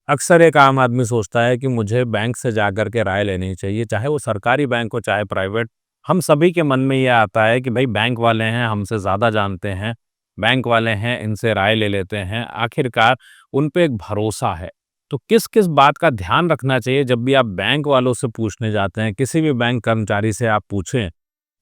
अक्सर एक आम आदमी सोचता है कि मुझे बैंक से जाकर के राय लेनी चाहिए, चाहे वो सरकारी बैंक हो, चाहे प्राइवेट। हम सभी के मन में ये आता है कि भाई बैंक वाले हैं, हमसे ज़्यादा जानते हैं, बैंक वाले हैं, इनसे राय ले लेते हैं। आखिरकार उन पे एक भरोसा है। तो किस-किस बात का ध्यान रखना चाहिए जब भी आप बैंक वालों से पूछने जाते हैं, किसी भी बैंक कर्मचारी से आप पूछें,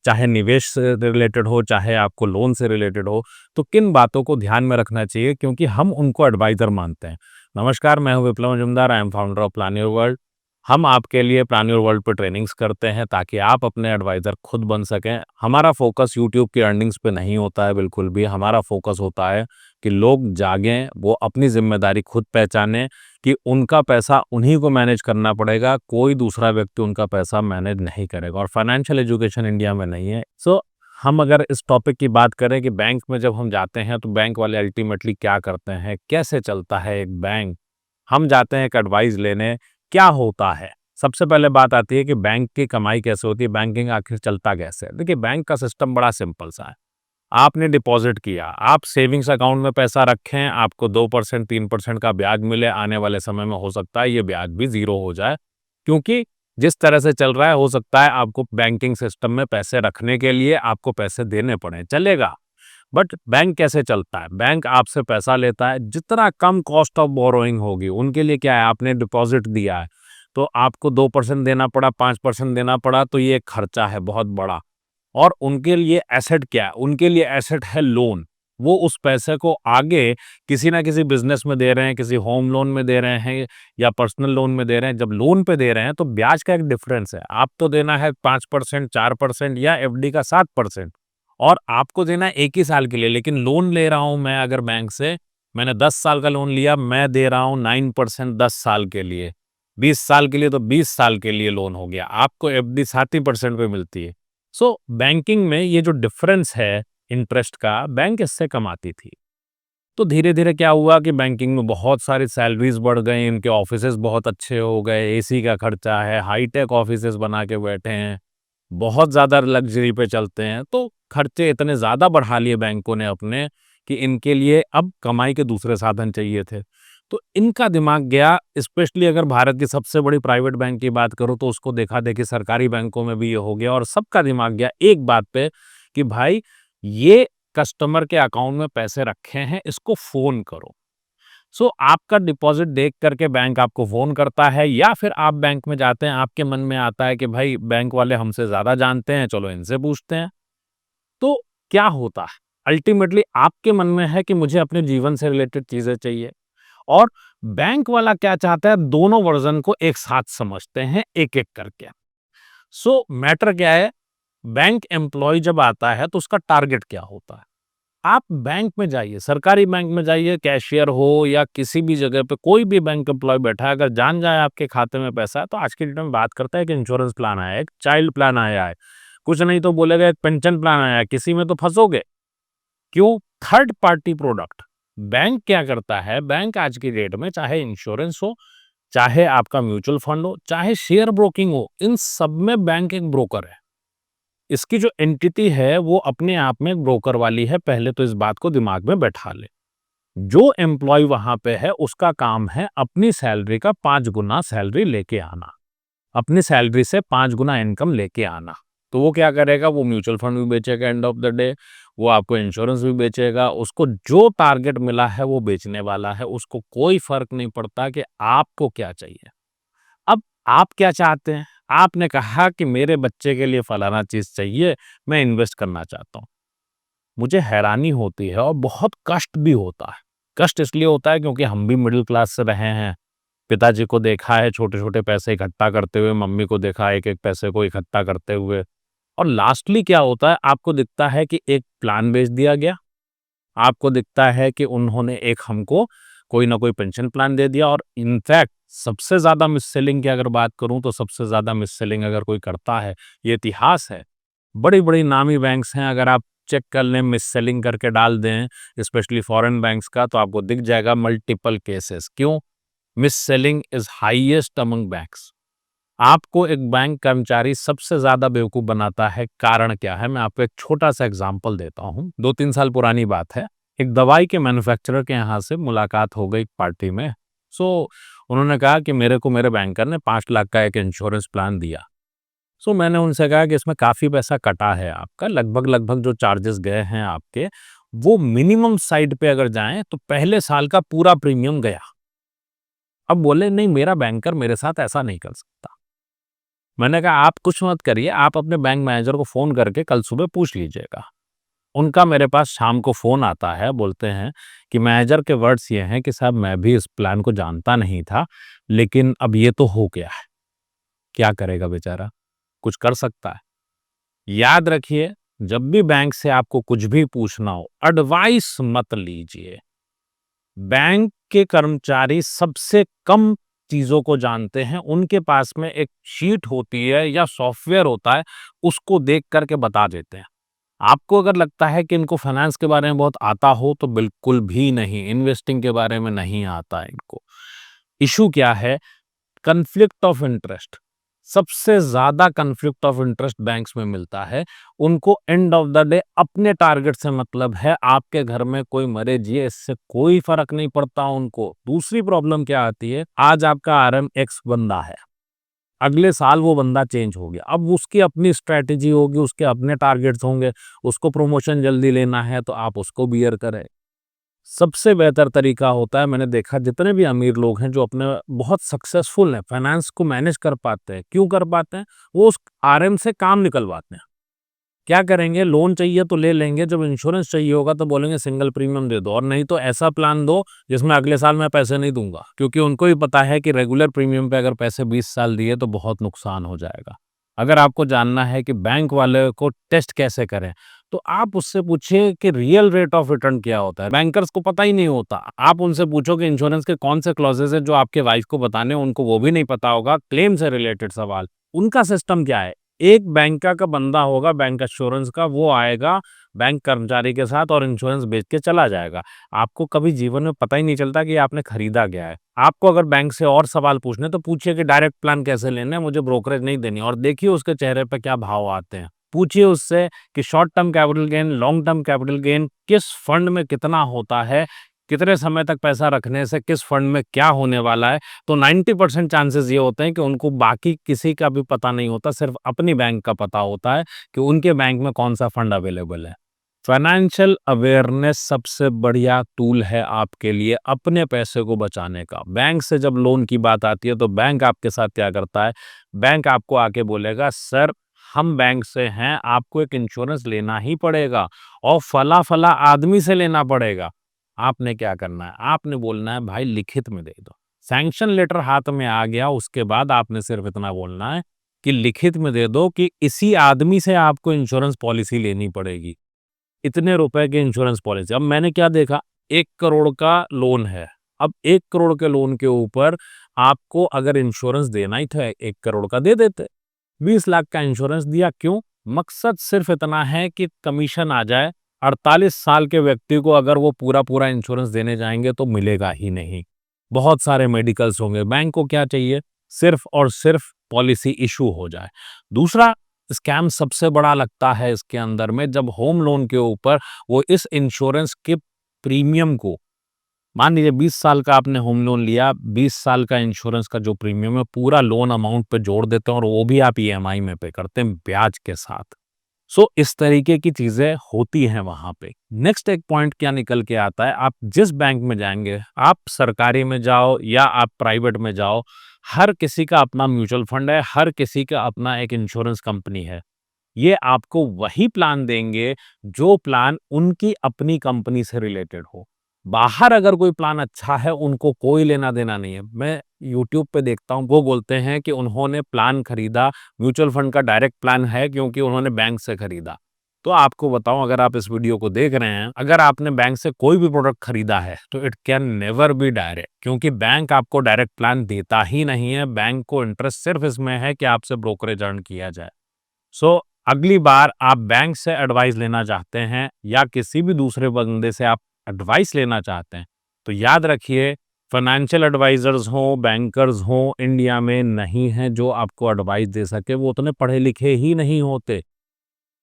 चाहे निवेश से रिलेटेड हो, चाहे आपको लोन से रिलेटेड हो, तो किन बातों को ध्यान में रखना चाहिए क्योंकि हम उनको एडवाइज़र मानते हैं। नमस्कार, मैं हूं विप्लव Majumdar, I am founder of plan your world. हम आपके लिए प्लान योर वर्ल्ड पे ट्रेनिंग्स करते हैं ताकि आप अपने एडवाइज़र खुद बन सकें। हमारा फोकस यूट्यूब की अर्निंग्स पे नहीं होता है बिल्कुल भी, हमारा फोकस होता है कि लोग जागें, वो अपनी ज़िम्मेदारी खुद पहचानें कि उनका पैसा उन्हीं को मैनेज करना पड़ेगा, कोई दूसरा व्यक्ति उनका पैसा मैनेज नहीं करेगा और फाइनेंशियल एजुकेशन इंडिया में नहीं है। हम अगर इस टॉपिक की बात करें कि बैंक में जब हम जाते हैं तो बैंक वाले अल्टीमेटली क्या करते हैं, कैसे चलता है एक बैंक, हम जाते हैं एक एडवाइस लेने, क्या होता है? सबसे पहले बात आती है कि बैंक की कमाई कैसे होती है, बैंकिंग आखिर चलता कैसे है? देखिए, बैंक का सिस्टम बड़ा सिंपल सा है। आपने डिपॉज़िट किया, आप सेविंग्स अकाउंट में पैसा रखें, आपको 2% 3% का ब्याज मिले, आने वाले समय में हो सकता है ये ब्याज भी ज़ीरो हो जाए। क्योंकि जिस तरह से चल रहा है हो सकता है आपको बैंकिंग सिस्टम में पैसे रखने के लिए आपको पैसे देने पड़ें, चलेगा। बट बैंक कैसे चलता है? बैंक आपसे पैसा लेता है, जितना कम कॉस्ट ऑफ बोरोइंग होगी, उनके लिए क्या है, आपने डिपॉज़िट दिया है, तो आपको 2% देना पड़ा, 5% देना पड़ा, तो ये एक खर्चा है बहुत बड़ा। और उनके लिए एसेट क्या है? उनके लिए एसेट है लोन। वो उस पैसे को आगे किसी ना किसी बिज़नेस में दे रहे हैं, किसी होम लोन में दे रहे हैं या पर्सनल लोन में दे रहे हैं। जब लोन पे दे रहे हैं तो ब्याज का एक डिफ़रेंस है। आप तो देना है 5% 4% या एफडी का 7% और आपको देना है 1 ही साल के लिए। लेकिन लोन ले रहा हूँ मैं अगर बैंक से, मैंने 10 साल का लोन लिया, मैं दे रहा हूँ 9% 10 साल के लिए। 20 साल के लिए तो 20 साल के लिए लोन हो गया। आपको एफडी 7 ही % पे मिलती है। बैंकिंग में ये जो डिफरेंस है इंटरेस्ट का, बैंक इससे कमाती थी। तो धीरे-धीरे क्या हुआ कि बैंकिंग में बहुत सारी सैलरीज़ बढ़ गई, इनके ऑफ़िसेज़ बहुत अच्छे हो गए, एसी का खर्चा है, हाई-टेक ऑफ़िसेज़ बना के बैठे हैं, बहुत ज़्यादा लग्ज़री पे चलते हैं। तो खर्चे इतने ज़्यादा बढ़ा लिए बैंकों ने अपने कि इनके लिए अब कमाई के दूसरे साधन चाहिए थे। तो इनका दिमाग गया, स्पेशली अगर भारत की सबसे बड़ी प्राइवेट बैंक की बात करूँ तो उसको देखा-देखी सरकारी बैंकों में भी ये हो गया और सबका दिमाग गया एक बात पे कि भाई ये कस्टमर के अकाउंट में पैसे रखे हैं, इसको फ़ोन करो। आपका डिपॉज़िट देख कर के बैंक आपको फ़ोन करता है या फिर आप बैंक में जाते हैं, आपके मन में आता है कि भाई बैंक वाले हमसे ज़्यादा जानते हैं, चलो इनसे पूछते हैं। तो क्या होता है? अल्टीमेटली आपके मन में है कि मुझे अपने जीवन से रिलेटेड चीज़ें चाहिए और बैंक वाला क्या चाहता है, दोनों वर्ज़न को एक साथ समझते हैं, एक-एक करके। मैटर क्या है, बैंक एम्प्लॉयी जब आता है तो उसका टारगेट क्या होता है? आप बैंक में जाइए, सरकारी बैंक में जाइए, कैशियर हो या किसी भी जगह पे कोई भी बैंक एम्प्लॉयी बैठा है, अगर जान जाए आपके खाते में पैसा है, तो आज की डेट में बात करता है कि इंश्योरेंस प्लान आया है, एक चाइल्ड प्लान आया है, कुछ नहीं तो बोलेगा एक पेंशन प्लान आया है, किसी में तो फँसोगे। क्यों? Third party product. बैंक क्या करता है, बैंक आज की डेट में चाहे इंश्योरेंस हो, चाहे आपका म्यूचुअल फंड हो, चाहे शेयर ब्रोकिंग हो, इन सब में बैंक एक ब्रोकर है। इसकी जो एंटिटी है वो अपने आप में एक ब्रोकर वाली है, पहले तो इस बात को दिमाग में बैठा ले। जो एम्प्लॉयी वहां पे है उसका काम है अपनी सैलरी का 5 गुना सैलरी लेके आना, अपनी सैलरी से 5 गुना इनकम लेके आना। तो वो क्या करेगा, वो म्यूचुअल फंड भी बेचेगा एंड ऑफ द डे, वो आपको इंश्योरेंस भी बेचेगा, उसको जो टारगेट मिला है वो बेचने वाला है, उसको कोई फर्क नहीं पड़ता कि आपको क्या चाहिए। अब आप क्या चाहते हैं? आपने कहा कि मेरे बच्चे के लिए फलाना चीज़ चाहिए, मैं इन्वेस्ट करना चाहता हूँ। मुझे हैरानी होती है और बहुत कष्ट भी होता है। कष्ट इसलिए होता है क्योंकि हम भी मिडिल क्लास से रहे हैं। पिताजी को देखा है छोटे-छोटे पैसे इकट्ठा करते हुए, मम्मी को देखा एक-एक पैसे को इकट्ठा करते हुए और लास्टली क्या होता है, आपको दिखता है कि एक प्लान बेच दिया गया। आपको दिखता है कि उन्होंने एक हमको कोई ना कोई पेंशन प्लान दे दिया और इनफैक्ट सबसे ज़्यादा मिस सेलिंग की अगर बात करूँ तो सबसे ज़्यादा मिस सेलिंग अगर कोई करता है, ये इतिहास है। बड़ी-बड़ी नामी बैंक्स हैं, अगर आप चेक कर लें, मिस सेलिंग करके डाल दें, स्पेशली फॉरेन बैंक्स का, तो आपको दिख जाएगा मल्टीपल केसेस। क्यों? Miss selling is highest among banks. आपको एक बैंक कर्मचारी सबसे ज़्यादा बेवकूफ़ बनाता है, कारण क्या है? मैं आपको एक छोटा-सा एग्ज़ाम्पल देता हूँ। 2-3 साल पुरानी बात है। एक दवाई के मैन्युफैक्चरर के यहाँ से मुलाकात हो गई पार्टी में। सो उन्होंने कहा कि मेरे को मेरे बैंकर ने 5 लाख का एक इंश्योरेंस प्लान दिया। सो मैंने उनसे कहा कि इसमें काफ़ी पैसा कटा है आपका, लगभग लगभग जो चार्जेस गए हैं आपके, वो मिनिमम साइड पे अगर जाएँ तो पहले साल का पूरा प्रीमियम गया। अब बोले नहीं, मेरा बैंकर मेरे साथ ऐसा नहीं कर सकता। मैंने कहा आप कुछ मत करिए, आप अपने बैंक मैनेजर को फ़ोन करके कल सुबह पूछ लीजिएगा। उनका मेरे पास शाम को फ़ोन आता है, बोलते हैं कि मैनेजर के वर्ड्स ये हैं कि साहब मैं भी इस प्लान को जानता नहीं था, लेकिन अब ये तो हो गया है। क्या करेगा बेचारा? कुछ कर सकता है? याद रखिए, जब भी बैंक से आपको कुछ भी पूछना हो, एडवाइस मत लीजिए। बैंक के कर्मचारी सबसे कम चीज़ों को जानते हैं, उनके पास में एक शीट होती है या सॉफ्टवेयर होता है, उसको देख कर के बता देते हैं। आपको अगर लगता है कि इनको फाइनेंस के बारे में बहुत आता हो, तो बिल्कुल भी नहीं, इन्वेस्टिंग के बारे में नहीं आता है इनको। इश्यू क्या है? Conflict of interest. सबसे ज़्यादा कॉन्फ्लिक्ट ऑफ इंटरेस्ट बैंक्स में मिलता है। उनको एंड ऑफ द डे अपने टारगेट से मतलब है, आपके घर में कोई मरे जिए इससे कोई फ़र्क नहीं पड़ता उनको। दूसरी प्रॉब्लम क्या आती है? आज आपका आरएम एक्स बंदा है, अगले साल वो बंदा चेंज हो गया। अब उसकी अपनी स्ट्रैटेजी होगी, उसके अपने टारगेट्स होंगे, उसको प्रमोशन जल्दी लेना है तो आप उसको बियर करें। सबसे बेहतर तरीका होता है, मैंने देखा जितने भी अमीर लोग हैं जो अपने बहुत सक्सेसफुल हैं, फाइनेंस को मैनेज कर पाते हैं। क्यों कर पाते हैं? वो उस आरएम से काम निकलवाते हैं। क्या करेंगे? लोन चाहिए तो ले लेंगे, जब इंश्योरेंस चाहिए होगा तो बोलेंगे सिंगल प्रीमियम दे दो, और नहीं तो ऐसा प्लान दो जिसमें अगले साल मैं पैसे नहीं दूंगा, क्योंकि उनको भी पता है कि रेगुलर प्रीमियम पे अगर पैसे 20 साल दिए तो बहुत नुकसान हो जाएगा। अगर आपको जानना है कि बैंक वाले को टेस्ट कैसे करें, तो आप उससे पूछिए कि रियल रेट ऑफ रिटर्न क्या होता है। बैंकर्स को पता ही नहीं होता। आप उनसे पूछो कि इंश्योरेंस के कौन से क्लॉजेज है जो आपके वाइफ को बताने, उनको वो भी नहीं पता होगा। क्लेम से रिलेटेड सवाल, उनका सिस्टम क्या है? एक बैंक का बंदा होगा, बैंक एश्योरेंस का, वो आएगा बैंक कर्मचारी के साथ और इंश्योरेंस बेच के चला जाएगा। आपको कभी जीवन में पता ही नहीं चलता कि आपने खरीदा क्या है। आपको अगर बैंक से और सवाल पूछने तो पूछिए कि डायरेक्ट प्लान कैसे लेना है, मुझे ब्रोकरेज नहीं देनी, और देखिए उसके चेहरे पे क्या भाव आते हैं। पूछिए उससे कि short term capital gain, long term capital gain किस फंड में कितना होता है, कितने समय तक पैसा रखने से किस फंड में क्या होने वाला है। तो 90% चांसेस ये होते हैं कि उनको बाकी किसी का भी पता नहीं होता, सिर्फ अपनी बैंक का पता होता है कि उनके बैंक में कौन सा फंड अवेलेबल है। फाइनेंशियल अवेयरनेस सबसे बढ़िया टूल है आपके लिए अपने पैसे को बचाने का। बैंक से जब लोन की बात आती है तो बैंक आपके साथ क्या करता है? बैंक आपको आके बोलेगा सर, हम बैंक से हैं, आपको एक इंश्योरेंस लेना ही पड़ेगा और फला फला आदमी से लेना पड़ेगा। आपने क्या करना है? आपने बोलना है भाई लिखित में दे दो। सैंक्शन लेटर हाथ में आ गया, उसके बाद आपने सिर्फ इतना बोलना है कि लिखित में दे दो कि इसी आदमी से आपको इंश्योरेंस पॉलिसी लेनी पड़ेगी। इतने रुपए की इंश्योरेंस पॉलिसी। अब मैंने क्या देखा, 1 करोड़ का लोन है। अब 1 करोड़ के लोन के ऊपर आपको अगर इंश्योरेंस देना ही था 1 करोड़ का, दे देते। 20 लाख का इंश्योरेंस दिया, क्यों? मकसद सिर्फ इतना है कि कमीशन आ जाए। 48 साल के व्यक्ति को अगर वो पूरा पूरा इंश्योरेंस देने जाएंगे तो मिलेगा ही नहीं। बहुत सारे मेडिकल्स होंगे। बैंक को क्या चाहिए? सिर्फ और सिर्फ पॉलिसी इशू हो जाए। दूसरा स्कैम सबसे बड़ा लगता है इसके अंदर में, जब होम लोन के ऊपर वो इस इंश्योरेंस के प्रीमियम को, मान लीजिए 20 साल का आपने होम लोन लिया, 20 साल का इंश्योरेंस का जो प्रीमियम है पूरा लोन अमाउंट पे जोड़ देते हैं और वो भी आप ईएमआई में पे करते हैं ब्याज के साथ। सो इस तरीके की चीजें होती हैं वहां पे। नेक्स्ट एक पॉइंट क्या निकल के आता है, आप जिस बैंक में जाएंगे, आप सरकारी में जाओ या आप प्राइवेट में जाओ, हर किसी का अपना म्यूचुअल फंड है, हर किसी का अपना एक इंश्योरेंस कंपनी है। ये आपको वही प्लान देंगे जो प्लान उनकी अपनी कंपनी से रिलेटेड हो। बाहर अगर कोई प्लान अच्छा है, उनको कोई लेना देना नहीं है। मैं यूट्यूब पे देखता हूँ, वो बोलते हैं कि उन्होंने प्लान खरीदा, म्यूचुअल फंड का डायरेक्ट प्लान है क्योंकि उन्होंने बैंक से खरीदा। तो आपको बताऊं, अगर आप इस वीडियो को देख रहे हैं, अगर आपने बैंक से कोई भी प्रोडक्ट खरीदा है तो it can never be direct, क्योंकि बैंक आपको डायरेक्ट प्लान देता ही नहीं है। बैंक को इंटरेस्ट सिर्फ इसमें है कि आपसे ब्रोकरेज अर्न किया जाए। सो अगली बार आप बैंक से एडवाइस लेना चाहते हैं या किसी भी दूसरे बंदे से आप एडवाइस लेना चाहते हैं, तो याद रखिए, फाइनेंशियल एडवाइजर्स हों, बैंकर्स हों, इंडिया में नहीं हैं जो आपको एडवाइस दे सके। वो उतने पढ़े लिखे ही नहीं होते।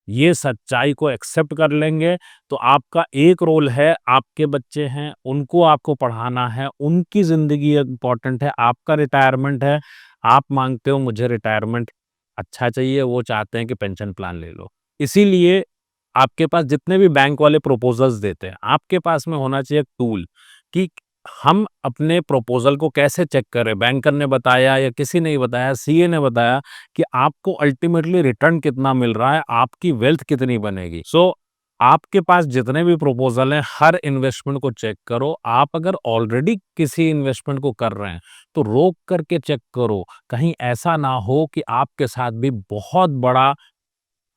ये सच्चाई को एक्सेप्ट कर लेंगे, तो आपका एक रोल है, आपके बच्चे हैं, उनको आपको पढ़ाना है, उनकी ज़िंदगी इम्पोर्टेंट है, आपका रिटायरमेंट है। आप माँगते हो मुझे रिटायरमेंट अच्छा चाहिए, वो चाहते हैं कि पेंशन प्लान ले लो। इसीलिए आपके पास जितने भी बैंक वाले प्रपोज़ल्स देते हैं, आपके पास में होना चाहिए एक टूल कि हम अपने प्रपोज़ल को कैसे चेक करें। बैंकर ने बताया या किसी ने ही बताया, सीए ने बताया कि आपको अल्टीमेटली रिटर्न कितना मिल रहा है, आपकी वेल्थ कितनी बनेगी। सो आपके पास जितने भी प्रपोज़ल हैं, हर इन्वेस्टमेंट को चेक करो। आप अगर ऑलरेडी किसी इन्वेस्टमेंट को कर रहे हैं, तो रोक करके चेक करो। कहीं ऐसा ना हो कि आपके साथ भी बहुत बड़ा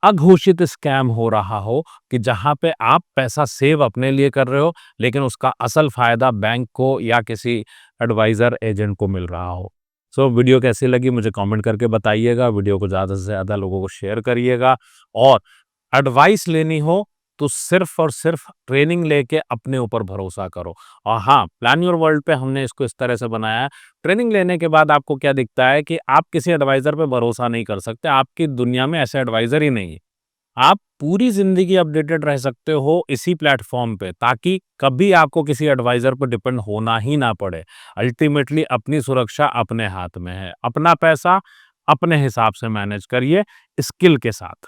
अघोषित स्कैम हो रहा हो कि जहाँ पे आप पैसा सेव अपने लिए कर रहे हो, लेकिन उसका असल फ़ायदा बैंक को या किसी एडवाइज़र एजेंट को मिल रहा हो। सो वीडियो कैसी लगी मुझे कमेंट करके बताइएगा। वीडियो को ज़्यादा से ज़्यादा लोगों को शेयर करिएगा और एडवाइस लेनी हो तो सिर्फ़ और सिर्फ़ ट्रेनिंग लेके अपने ऊपर भरोसा करो। और हाँ, प्लान योर वर्ल्ड पे हमने इसको इस तरह से बनाया है, ट्रेनिंग लेने के बाद आपको क्या दिखता है कि आप किसी एडवाइज़र पे भरोसा नहीं कर सकते, आपकी दुनिया में ऐसे एडवाइज़र ही नहीं है। आप पूरी ज़िंदगी अपडेटेड रह सकते हो इसी प्लेटफ़ॉर्म पे ताकि कभी आपको किसी एडवाइज़र पे डिपेंड होना ही ना पड़े। अल्टीमेटली अपनी सुरक्षा अपने हाथ में है। अपना पैसा अपने हिसाब से मैनेज करिए स्किल के साथ।